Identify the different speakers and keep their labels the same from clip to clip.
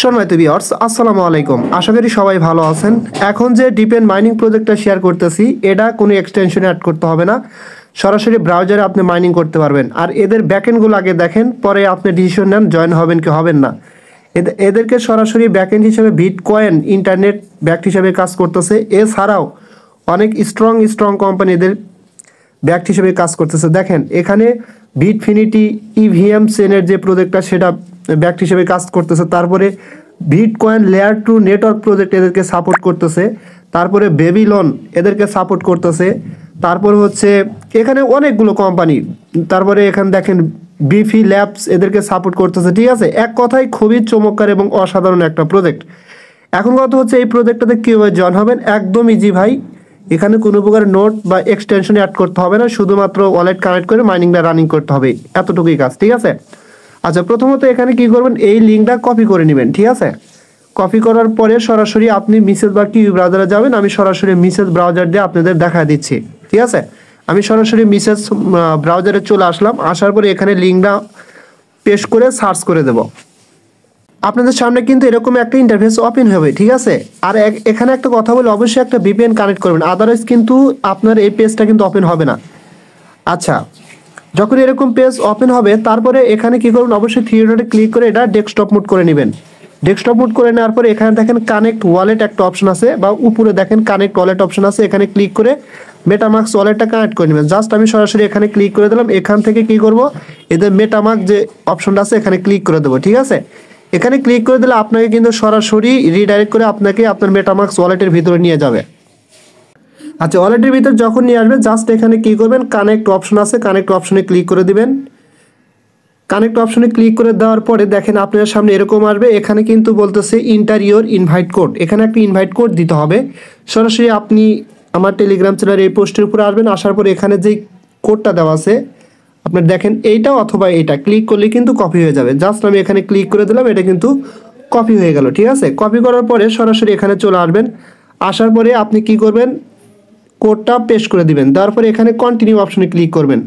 Speaker 1: সম্মানিত ভিউয়ার্স, আসসালামু আলাইকুম। আশা করি সবাই ভালো আছেন। এখন যে ডিপেন মাইনিং প্রজেক্টটা শেয়ার করতেছি, এটা কোনো এক্সটেনশনে অ্যাড করতে হবে না, সরাসরি ব্রাউজারে আপনি মাইনিং করতে পারবেন। আর এদের ব্যাকএন্ডগুলো আগে দেখেন, পরে আপনি ডিসিশন নেন জয়েন হবেন কি হবেন না। এদেরকে সরাসরি ব্যাকএন্ড হিসেবে বিটকয়েন ইন্টারনেট ব্যাক্ট হিসেবে কাজ করতেছে। এছাড়াও অনেক স্ট্রং কোম্পানি এদের ব্যাক্ট হিসেবে কাজ করতেছে। দেখেন এখানে বিটফিনিটি ইভিএম চেনের যে প্রজেক্টটা সেটা ব্যাক্ট হিসেবে কাজ করতেছে। তারপরে বিটকয়েন লেয়ার 2 নেটওয়ার্ক প্রজেক্ট এদেরকে সাপোর্ট করতেছে। তারপরে বেবিলন এদেরকে সাপোর্ট করতেছে। তারপর হচ্ছে এখানে অনেকগুলো কোম্পানি। তারপরে এখানে দেখেন বিফি ল্যাবস এদেরকে সাপোর্ট করতেছে। ঠিক আছে, এক কথায় খুবই চমৎকার এবং অসাধারণ একটা প্রজেক্ট। এখন কথা হচ্ছে এই প্রজেক্টটাতে কীভাবে জয়েন হবেন। একদম ইজি ভাই, এখানে কোনো প্রকার নোট বা এক্সটেনশন অ্যাড করতে হবে না, শুধুমাত্র ওয়ালেট কানেক্ট করে মাইনিংটা রানিং করতে হবে, এতটুকুই কাজ। ঠিক আছে, আচ্ছা প্রথমত এখানে কি করবেন, এই লিঙ্কটা কপি করে নেবেন। ঠিক আছে, কপি করার পরে সরাসরি আপনি মিসেজ বা কিউ ব্রাউজারে যাবেন। আমি সরাসরি মিসেজ ব্রাউজার দিয়ে আপনাদের দেখা দিচ্ছি। ঠিক আছে, আমি সরাসরি মিসেজ ব্রাউজারে চলে আসলাম। আসার পরে এখানে লিঙ্কটা পেস্ট করে সার্চ করে দেব। আপনাদের সামনে কিন্তু এরকম একটা ইন্টারফেস ওপেন হবে। ঠিক আছে, আর এখানে একটা কথা বলে, অবশ্যই একটা ভিপিএন কানেক্ট করবেন, আদারওয়াইজ কিন্তু আপনার এই পেজটা কিন্তু ওপেন হবে না। আচ্ছা, যখন এরকম পেজ ওপেন হবে তারপরে এখানে কি করবেন, অবশ্যই থ্রি ডটে ক্লিক করে এটা ডেস্কটপ মোড করে নেবেন। ডেস্কটপ মোড করে নেওয়ার পরে এখানে দেখেন কানেক্ট ওয়ালেট একটা অপশন আছে, বা উপরে দেখেন কানেক্ট ওয়ালেট অপশন আছে। এখানে ক্লিক করে মেটামাস্ক ওয়ালেটটা কানেক্ট করে নেবেন। জাস্ট আমি সরাসরি এখানে ক্লিক করে দিলাম। এখান থেকে কি করব, এদের মেটামাস্ক যে অপশনটা আছে এখানে ক্লিক করে দেবো। ঠিক আছে, এখানে ক্লিক করে দিলে আপনাকে কিন্তু সরাসরি রিডাইরেক্ট করে আপনাকে আপনার মেটামাস্ক ওয়ালেটের ভিতরে নিয়ে যাবে। আচ্ছা, ওয়ালেটের ভিতর যখন নিয়ে আসবে জাস্ট এখানে কি করবেন, কানেক্ট অপশন আছে, কানেক্ট অপশনে ক্লিক করে দিবেন। কানেক্ট অপশনে ক্লিক করে দেওয়ার পরে দেখেন আপনার সামনে এরকম আসবে। এখানে কিন্তু বলতেছে ইন্টার ইওর ইনভাইট কোড, এখানে একটা ইনভাইট কোড দিতে হবে। সরাসরি আপনি আমার টেলিগ্রাম চ্যানেলের এই পোস্টের উপরে আসবেন। আসার পরে এখানে যেই কোডটা দেওয়া আছে আপনার দেখেন এইটা অথবা এইটা ক্লিক করলে কিন্তু কপি হয়ে যাবে। জাস্ট আমি এখানে ক্লিক করে দিলাম, এটা কিন্তু কপি হয়ে গেল। ঠিক আছে, কপি করার পরে সরাসরি এখানে চলে আসবেন। আসার পরে আপনি কি করবেন, কোডটা পেস্ট করে দিবেন। তারপরে এখানে কন্টিনিউ অপশনে ক্লিক করবেন।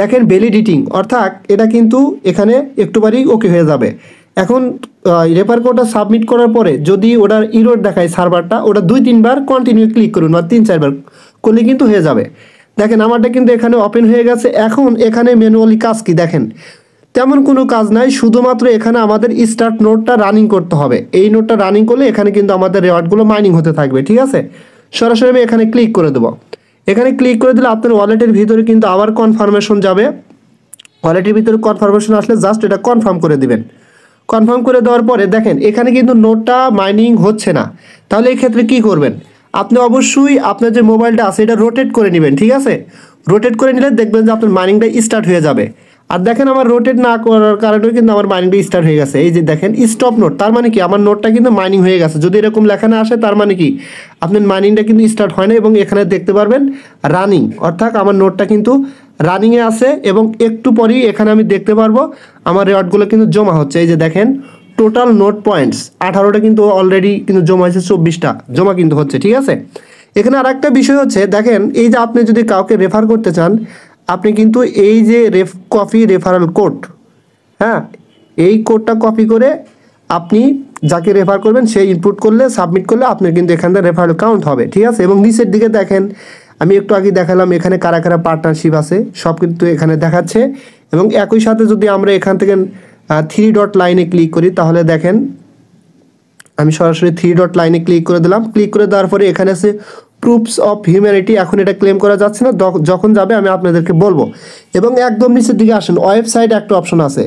Speaker 1: দেখেন ভ্যালিডিটিং, অর্থাৎ এটা কিন্তু এখানে একটুবারই ওকে হয়ে যাবে। এখন রেফার কোডটা সাবমিট করার পরে যদি ওটার ইরর দেখায় সার্ভারটা, ওটা 2-3 বার কন্টিনিউ ক্লিক করুন, বা 3-4 বার করলে কিন্তু হয়ে যাবে। দেখেন আমারটা কিন্তু এখানে ওপেন হয়ে গেছে। এখন এখানে ম্যানুয়ালি কাজ কি দেখেন, তেমন কোনো কাজ নাই, শুধুমাত্র এখানে আমাদের স্টার্ট নোটটা রানিং করতে হবে। এই নোটটা রানিং করলে এখানে কিন্তু আমাদের রেওয়ার্ডগুলো মাইনিং হতে থাকবে। ঠিক আছে, সরাসরি আমি এখানে ক্লিক করে দেবো। এখানে ক্লিক করে দিলে আপনার ওয়ালেটের ভিতরে কিন্তু আবার কনফার্মেশন যাবে। ওয়ালেটের ভিতরে কনফার্মেশন আসলে জাস্ট এটা কনফার্ম করে দিবেন। কনফার্ম করে দেওয়ার পরে দেখেন এখানে কিন্তু নোটটা মাইনিং হচ্ছে না। তাহলে এই ক্ষেত্রে কি করবেন, আপনি অবশ্যই আপনার যে মোবাইলটা আছে এটা রোটেট করে নেবেন। ঠিক আছে, রোটেট করে নিলে দেখবেন যে আপনার মাইনিংটা স্টার্ট হয়ে যাবে। আর দেখেন আমার রোটেট না করার কারণেও কিন্তু আমার মাইনিংটা স্টার্ট হয়ে গেছে। এই যে দেখেন স্টপ নোট, তার মানে কি আমার নোটটা কিন্তু মাইনিং হয়ে গেছে। যদি এরকম লেখা না আসে তার মানে কি আপনার মাইনিংটা কিন্তু স্টার্ট হয় না। এবং এখানে দেখতে পারবেন রানিং, অর্থাৎ আমার নোটটা কিন্তু রানিংয়ে আছে। এবং একটু পরেই এখানে আমি দেখতে পারবো আমার রেওয়ার্ডগুলো কিন্তু জমা হচ্ছে। এই যে দেখেন টোটাল নোট পয়েন্টস 18টা কিন্তু অলরেডি কিন্তু জমা হয়েছে, 24টা জমা কিন্তু হচ্ছে। ঠিক আছে, এখানে আর একটা বিষয় হচ্ছে দেখেন, এই যে আপনি যদি কাউকে রেফার করতে চান, আপনি কিন্তু এই যে কপি রেফারেল কোড, হ্যাঁ, এই কোডটা কপি করে আপনি যাকে রেফার করবেন সেই ইনপুট করলে সাবমিট করলে আপনার কিন্তু এখান থেকে রেফারেল কাউন্ট হবে। ঠিক আছে, এবং নিচের দিকে দেখেন আমি একটু আগে দেখালাম এখানে কারা কারা পার্টনারশিপ আছে সব কিন্তু এখানে দেখাচ্ছে। এবং একই সাথে যদি আমরা এখান থেকে 3 ডট লাইনে ক্লিক করি তাহলে দেখেন আমি সরাসরি 3 ডট লাইনে ক্লিক করে দিলাম। ক্লিক করে দেওয়ার পরে এখানে আছে প্রুফস অফ হিউম্যানিটি। এখন এটা ক্লেম করা যাচ্ছে না, যখন যাবে আমি আপনাদেরকে বলবো। এবং একদম নিচের দিকে আসেন, ওয়েবসাইট একটা অপশন আছে,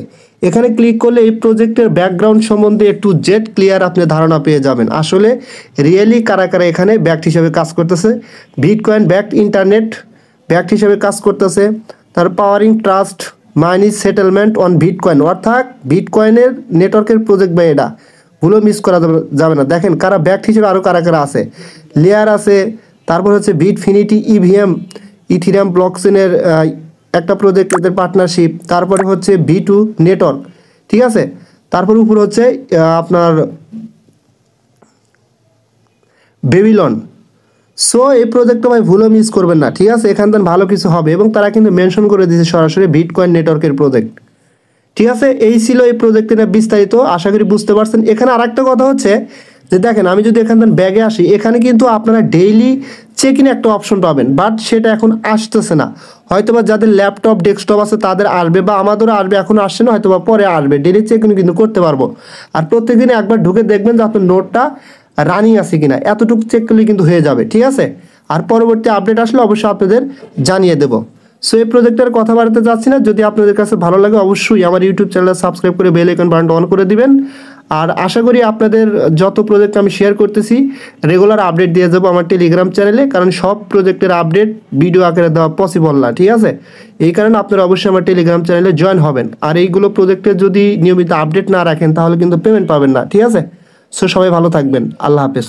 Speaker 1: এখানে ক্লিক করলে এই প্রজেক্টের ব্যাকগ্রাউন্ড সম্বন্ধে একটু জেড ক্লিয়ার আপনি ধারণা পেয়ে যাবেন। আসলে রিয়েলি কারা কারা এখানে ব্যাক্ট হিসেবে কাজ করতেছে। বিটকয়েন ব্যাক্ট ইন্টারনেট ব্যাক্ট হিসেবে কাজ করতেছে। তার powering trust money settlement on bitcoin, অর্থাৎ বিটকয়েনের নেটওয়ার্কের প্রজেক্ট বা এটা ভুলো মিস করা যাবে না। দেখেন কারা ব্যাক্ট হিসেবে আরও কারা কারা আছে, লেয়ার আছে, তারপর হচ্ছে বিটফিনিটি ইভিএম ইথিরিয়াম ব্লকচেনের একটা প্রজেক্ট এদের পার্টনারশিপ, তারপরে হচ্ছে B2 নেটওয়ার্ক। ঠিক আছে, তারপর উপর হচ্ছে আপনার বেবিলন। সো এই প্রজেক্টটা ভাই ভুলও মিস করবেন না। ঠিক আছে, এখান থেকে ভালো কিছু হবে। এবং তারা কিন্তু মেনশন করে দিয়েছে সরাসরি বিটকয়েন নেটওয়ার্কের প্রজেক্ট। ঠিক আছে, এই ছিল এই প্রজেক্টের বিস্তারিত, আশা করি বুঝতে পারছেন। এখানে আরেকটা কথা হচ্ছে যে দেখেন, আমি যদি এখান থেকে ব্যাগে আসি, এখানে কিন্তু আপনারা ডেইলি চেক ইন একটা অপশন পাবেন, বাট সেটা এখন আসতেছে না। হয়তোবা যাদের ল্যাপটপ ডেস্কটপ আছে তাদের আসবে, বা আমাদেরও আসবে, এখন আসছে না, হয়তোবা পরে আসবে। ডেইলি চেক ইন কিন্তু করতে পারবো। আর প্রত্যেকদিনে একবার ঢুকে দেখবেন যে আপনার নোটটা রানিং আছে কিনা, এতটুকু চেক করলে কিন্তু হয়ে যাবে। ঠিক আছে, আর পরবর্তী আপডেট আসলে অবশ্যই আপনাদের জানিয়ে দেবো। সো এই প্রজেক্টের কথা বাড়াতে যাচ্ছি না, যদি আপনাদের কাছে ভালো লাগে অবশ্যই আমার ইউটিউব চ্যানেল সাবস্ক্রাইব করে বেল আইকন বাটনটা অন করে দিবেন। আর আশা করি আপনাদের যত প্রজেক্ট আমি শেয়ার করতেছি রেগুলার আপডেট দিয়ে যাবো আমার টেলিগ্রাম চ্যানেলে, কারণ সব প্রজেক্টের আপডেট ভিডিও আকারে দেওয়া পসিবল না। ঠিক আছে, এই কারণে আপনারা অবশ্যই আমার টেলিগ্রাম চ্যানেলে জয়েন হবেন। আর এইগুলো প্রজেক্টের যদি নিয়মিত আপডেট না রাখেন তাহলে কিন্তু পেমেন্ট পাবেন না। ঠিক আছে, সো সবাই ভালো থাকবেন, আল্লাহ হাফেজ।